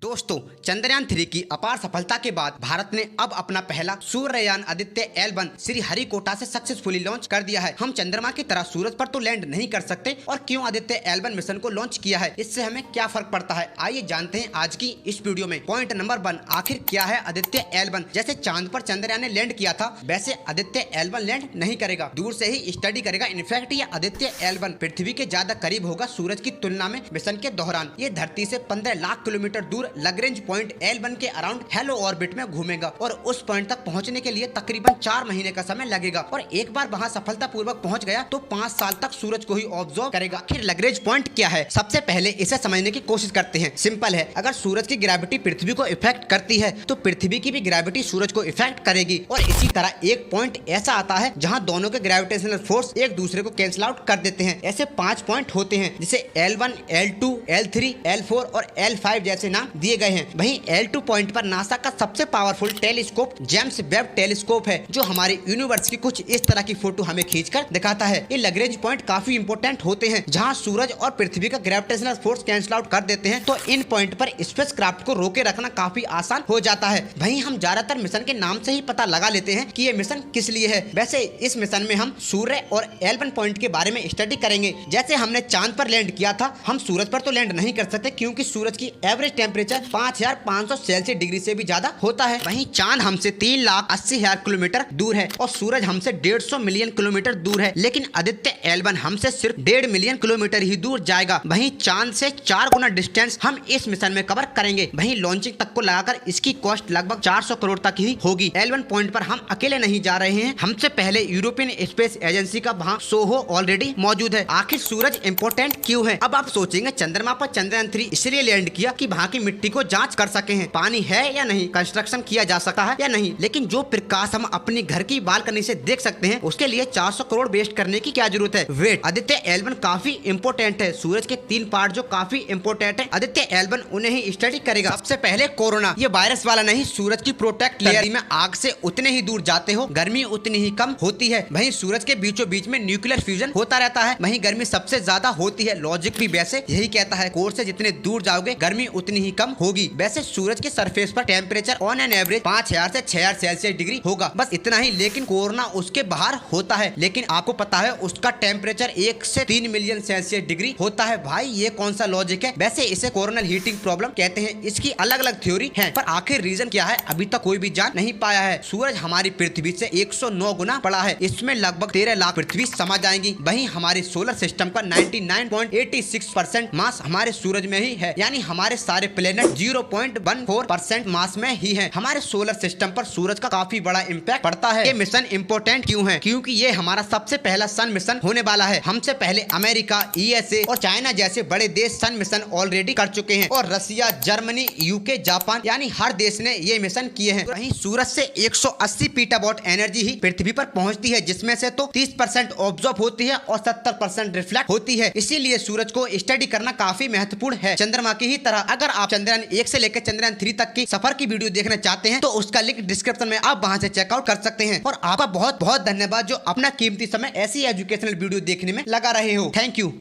दोस्तों, चंद्रयान 3 की अपार सफलता के बाद भारत ने अब अपना पहला सूर्ययान आदित्य L1 श्रीहरिकोटा से सक्सेसफुली लॉन्च कर दिया है। हम चंद्रमा की तरह सूरज पर तो लैंड नहीं कर सकते और क्यों आदित्य L1 मिशन को लॉन्च किया है, इससे हमें क्या फर्क पड़ता है, आइए जानते हैं आज की इस वीडियो में। पॉइंट नंबर 1, आखिर क्या है आदित्य L1। जैसे चांद पर चंद्रयान ने लैंड किया था, वैसे आदित्य L1 लैंड नहीं करेगा, दूर से ही स्टडी करेगा। इनफैक्ट ये आदित्य L1 पृथ्वी के ज्यादा करीब होगा सूरज की तुलना में मिशन के दौरान। ये धरती से 15 लाख किलोमीटर दूर लैग्रेंज पॉइंट L1 के अराउंड हेलो ऑर्बिट में घूमेगा और उस पॉइंट तक पहुंचने के लिए तकरीबन 4 महीने का समय लगेगा। और एक बार वहां सफलतापूर्वक पहुंच गया तो 5 साल तक सूरज को ही ऑब्जर्व करेगा। आखिर लैग्रेंज पॉइंट क्या है, सबसे पहले इसे समझने की कोशिश करते हैं। सिंपल है, अगर सूरज की ग्रेविटी पृथ्वी को इफेक्ट करती है तो पृथ्वी की भी ग्रेविटी सूरज को इफेक्ट करेगी। और इसी तरह एक पॉइंट ऐसा आता है जहाँ दोनों के ग्रेविटेशनल फोर्स एक दूसरे को कैंसिल आउट कर देते हैं। ऐसे 5 पॉइंट होते हैं जिसे L1, L2, L3, L4 और L5 जैसे नाम दिए गए हैं। वहीं L2 पॉइंट पर नासा का सबसे powerful telescope James Webb telescope है, जो हमारी यूनिवर्स की कुछ इस तरह की फोटो हमें खींचकर दिखाता है। ये लैग्रेंज पॉइंट काफी इंपोर्टेंट होते हैं, जहां सूरज और पृथ्वी का ग्रेविटेशनल फोर्स कैंसिल आउट कर देते हैं, तो इन पॉइंट पर स्पेसक्राफ्ट को रोके रखना काफी आसान हो जाता है। वहीं हम ज्यादातर मिशन के नाम से ही पता लगा लेते हैं कि ये मिशन किस लिए है। वैसे इस मिशन में हम सूर्य और L1 पॉइंट के बारे में स्टडी करेंगे। जैसे हमने चांद पर लैंड किया था, हम सूरज पर तो लैंड नहीं कर सकते क्योंकि सूरज की एवरेज टेम्परेचर 5500 सेल्सियस डिग्री से भी ज्यादा होता है। वहीं चांद हमसे 3,80,000 किलोमीटर दूर है और सूरज हमसे 150 मिलियन किलोमीटर दूर है। लेकिन आदित्य L1 हमसे सिर्फ 1.5 मिलियन किलोमीटर ही दूर जाएगा। वहीं चांद से 4 गुना डिस्टेंस हम इस मिशन में कवर करेंगे। वहीं लॉन्चिंग तक को लगाकर इसकी कॉस्ट लगभग 400 करोड़ तक ही होगी। L1 पॉइंट पर हम अकेले नहीं जा रहे हैं, हमसे पहले यूरोपियन स्पेस एजेंसी का वहाँ सोहो ऑलरेडी मौजूद है। आखिर सूरज इम्पोर्टेंट क्यों है? अब आप सोचेंगे चंद्रमा पर चंद्रयान 3 इसलिए लैंड किया कि वहाँ की मिट्टी को जांच कर सके हैं, पानी है या नहीं, कंस्ट्रक्शन किया जा सकता है या नहीं। लेकिन जो प्रकाश हम अपनी घर की बालकनी से देख सकते हैं, उसके लिए 400 करोड़ वेस्ट करने की क्या जरूरत है? वेट, आदित्य L1 काफी इंपोर्टेंट है। सूरज के 3 पार्ट जो काफी इंपोर्टेंट है, आदित्य L1 उन्हें ही स्टडी करेगा। सबसे पहले कोरोना, ये वायरस वाला नहीं, सूरज की प्रोटेक्ट लेयर में आग से उतने ही दूर जाते हो, गर्मी उतनी ही कम होती है। वहीं सूरज के बीचों बीच में न्यूक्लियर फ्यूजन होता रहता है, वहीं गर्मी सबसे ज्यादा होती है। लॉजिक भी वैसे यही कहता है, कोर से जितने दूर जाओगे गर्मी उतनी ही कम होगी। वैसे सूरज के सरफेस पर टेम्परेचर ऑन एन एवरेज 5000 से 6000 सेल्सियस डिग्री होगा, बस इतना ही। लेकिन कोरोना उसके बाहर होता है, लेकिन आपको पता है उसका टेम्परेचर 1 से 3 मिलियन सेल्सियस डिग्री होता है। भाई ये कौन सा लॉजिक है? वैसे इसे कोरोनल हीटिंग प्रॉब्लम कहते हैं। इसकी अलग अलग थ्योरी है, पर आखिर रीजन क्या है अभी तक कोई भी जान नहीं पाया है। सूरज हमारी पृथ्वी से 109 गुना बड़ा है, इसमें लगभग 13 लाख पृथ्वी समा जाएंगी। वहीं हमारे सोलर सिस्टम का 99.86% मास हमारे सूरज में ही है, यानी हमारे सारे प्लेनेट 0.14% मास में ही है। हमारे सोलर सिस्टम पर सूरज का काफी बड़ा इम्पैक्ट पड़ता है। ये मिशन इम्पोर्टेंट क्यों है? क्योंकि ये हमारा सबसे पहला सन मिशन होने वाला है। हमसे पहले अमेरिका, USA और चाइना जैसे बड़े देश सन मिशन ऑलरेडी कर चुके हैं, और रसिया, जर्मनी, UK, जापान यानी हर देश ने ये मिशन किए हैं। वहीं सूरज से 180 पीटावॉट एनर्जी ही पृथ्वी पर पहुंचती है, जिसमें से तो 30% ऑब्जॉर्ब होती है और 70% रिफ्लेक्ट होती है। इसीलिए सूरज को स्टडी करना काफी महत्वपूर्ण है, चंद्रमा की ही तरह। अगर आप चंद्रयान 1 से लेकर चंद्रयान 3 तक की सफर की वीडियो देखना चाहते हैं तो उसका लिंक डिस्क्रिप्शन में आप वहां से चेकआउट कर सकते हैं। और आपका बहुत बहुत धन्यवाद जो अपना कीमती समय ऐसी एजुकेशनल वीडियो देखने में लगा रहे हो। Thank you.